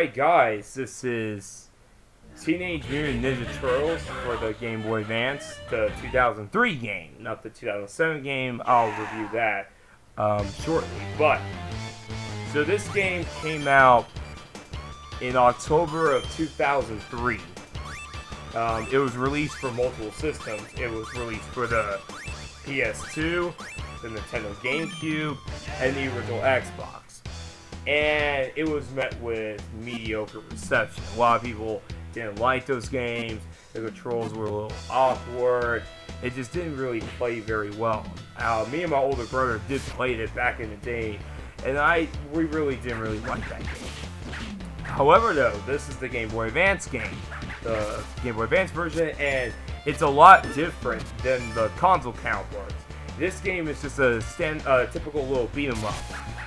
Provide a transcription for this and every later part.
Alright guys, this is Teenage Mutant Ninja Turtles for the Game Boy Advance, the 2003 game, not the 2007 game. I'll review that shortly. But, so this game came out in October of 2003. It was released for multiple systems. It was released for the PS2, the Nintendo GameCube, and the original Xbox. And it was met with mediocre reception. A lot of people didn't like those games. The controls were a little awkward. It just didn't really play very well. Me and my older brother did play it back in the day, and we really didn't like that game. However, though, this is the Game Boy Advance game, the Game Boy Advance version, and it's a lot different than the console counterparts. This game is just a typical little beat 'em up,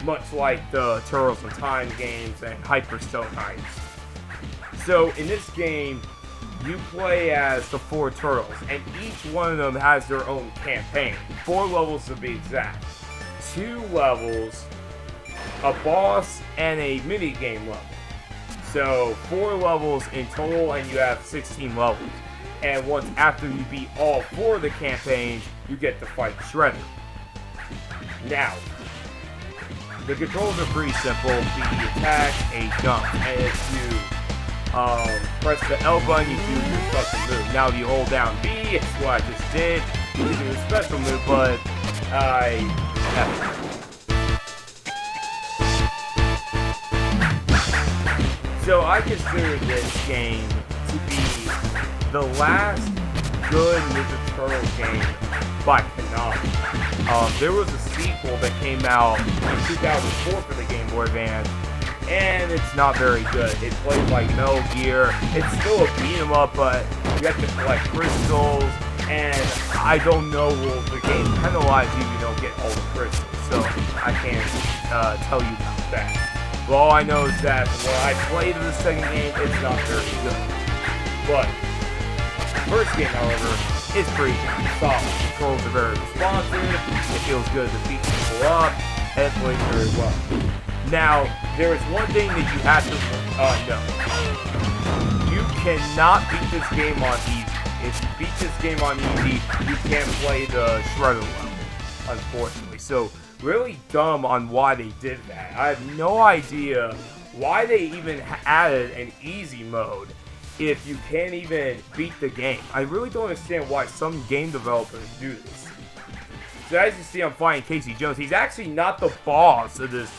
much like the Turtles in Time games and Hyperstone Heights. So in this game, you play as the 4 turtles, and each one of them has their own campaign. 4 levels to be exact. 2 levels, a boss, and a mini-game level. So 4 levels in total, and you have 16 levels. And once after you beat all 4 of the campaigns, you get to fight Shredder. Now, the controls are pretty simple. B attack, A jump, and if you press the L button, you do your special move. Now if you hold down B, it's what I just did. You can do a special move, but So I consider this game to be the last good Ninja Turtles game by Konami. There was a sequel that came out in 2004 for the Game Boy Advance, and it's not very good. It plays like Metal Gear. It's still a beat 'em up, but you have to collect crystals, and I don't know, will the game penalize you if you don't get all the crystals, so I can't tell you about that. But all I know is that when I played the second game, it's not very good. But the first game, however, is pretty solid. The controls are very responsive, it feels good to beat people up, and it plays very well. Now, there is one thing that you have to know. You cannot beat this game on easy. If you beat this game on easy, you can't play the Shredder level, unfortunately. So, really dumb on why they did that. I have no idea why they even added an easy mode if you can't even beat the game. I really don't understand why some game developers do this. So as you see, I'm fighting Casey Jones. He's actually not the boss of this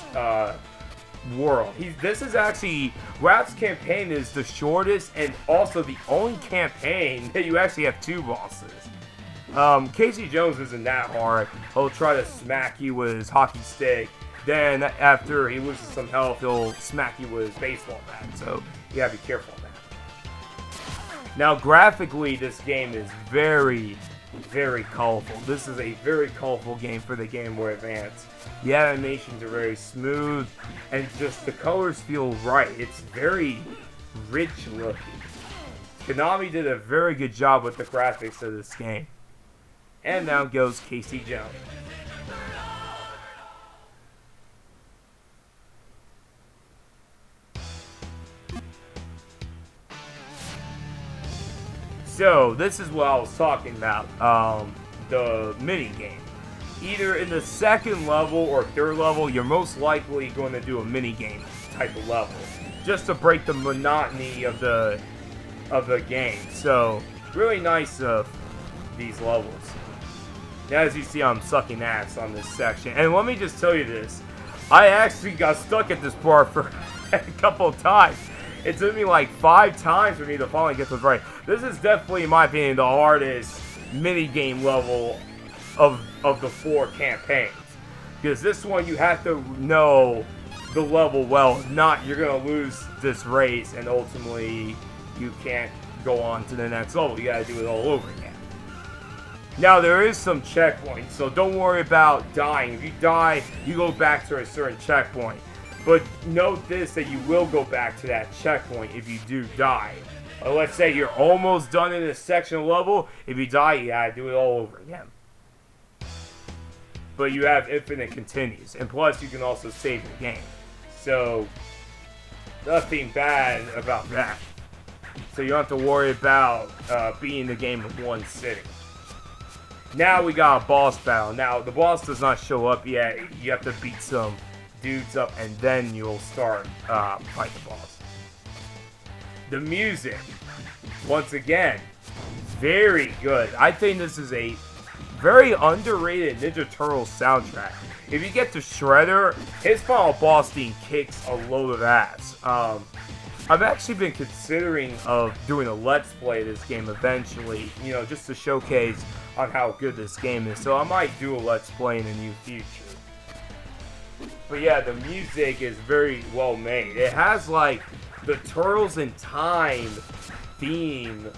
world. This is actually, Rap's campaign is the shortest and also the only campaign that you actually have 2 bosses. Casey Jones isn't that hard. He'll try to smack you with his hockey stick. Then after he loses some health, he'll smack you with his baseball bat. So you gotta be careful on that. Now graphically, this game is very colorful. This is a very colorful game for the Game Boy Advance. The animations are very smooth, and just the colors feel right. It's very rich looking. Konami did a very good job with the graphics of this game. And now goes Casey Jones. So, this is what I was talking about, the mini game. Either in the second level or third level, you're most likely going to do a mini game type of level, just to break the monotony of the game. So, really nice these levels. Now, as you see, I'm sucking ass on this section. And let me just tell you this. I actually got stuck at this part for a couple of times. It took me like 5 times for me to finally get this right. This is definitely, in my opinion, the hardest mini-game level of the 4 campaigns. Because this one, you have to know the level well. If not, you're going to lose this race, and ultimately, you can't go on to the next level. You got to do it all over again. Now, there is some checkpoints, so don't worry about dying. If you die, you go back to a certain checkpoint. But note this, that you will go back to that checkpoint if you do die. Let's say you're almost done in a section level. If you die, you gotta do it all over again. But you have infinite continues. And plus, you can also save the game. So, nothing bad about that. So you don't have to worry about beating the game in one sitting. Now we got a boss battle. Now the boss does not show up yet. You have to beat some dudes up and then you'll start fight the boss. The music, once again, very good. I think this is a very underrated Ninja Turtles soundtrack. If you get to Shredder, his final boss theme kicks a load of ass. I've actually been considering of doing a Let's Play of this game eventually, you know, just to showcase on how good this game is. So I might do a Let's Play in the near future. But yeah, the music is very well made. It has like the Turtles in Time theme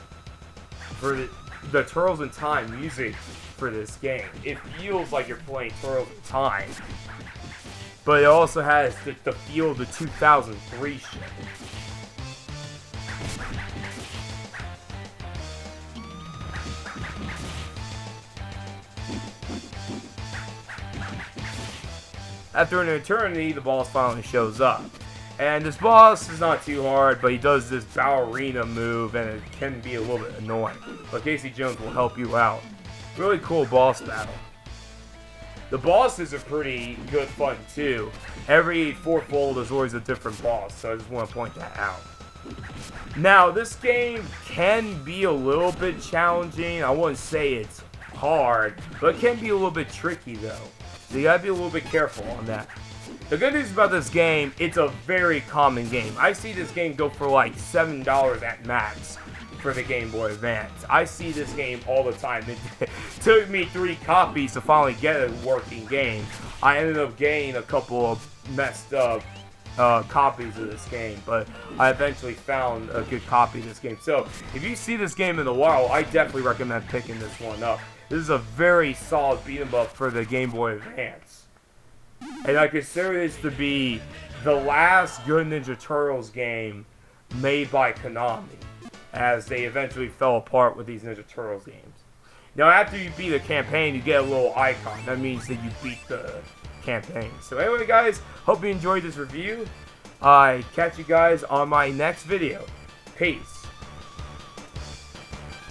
for the Turtles in Time music for this game. It feels like you're playing Turtles in Time, but it also has the feel of the 2003 shit. After an eternity, the boss finally shows up. And this boss is not too hard, but he does this ballerina move, and it can be a little bit annoying. But Casey Jones will help you out. Really cool boss battle. The bosses are pretty good fun too. Every fourfold is always a different boss, so I just want to point that out. Now, this game can be a little bit challenging. I wouldn't say it's hard, but it can be a little bit tricky though. So you gotta be a little bit careful on that. The good news about this game, it's a very common game. I see this game go for like $7 at max for the Game Boy Advance. I see this game all the time. It took me 3 copies to finally get a working game. I ended up getting a couple of messed up copies of this game, but I eventually found a good copy of this game. So if you see this game in the wild, I definitely recommend picking this one up. This is a very solid beat 'em up for the Game Boy Advance. And I consider this to be the last good Ninja Turtles game made by Konami, as they eventually fell apart with these Ninja Turtles games. Now, after you beat a campaign, you get a little icon. That means that you beat the campaign. So anyway, guys, hope you enjoyed this review. I catch you guys on my next video. Peace.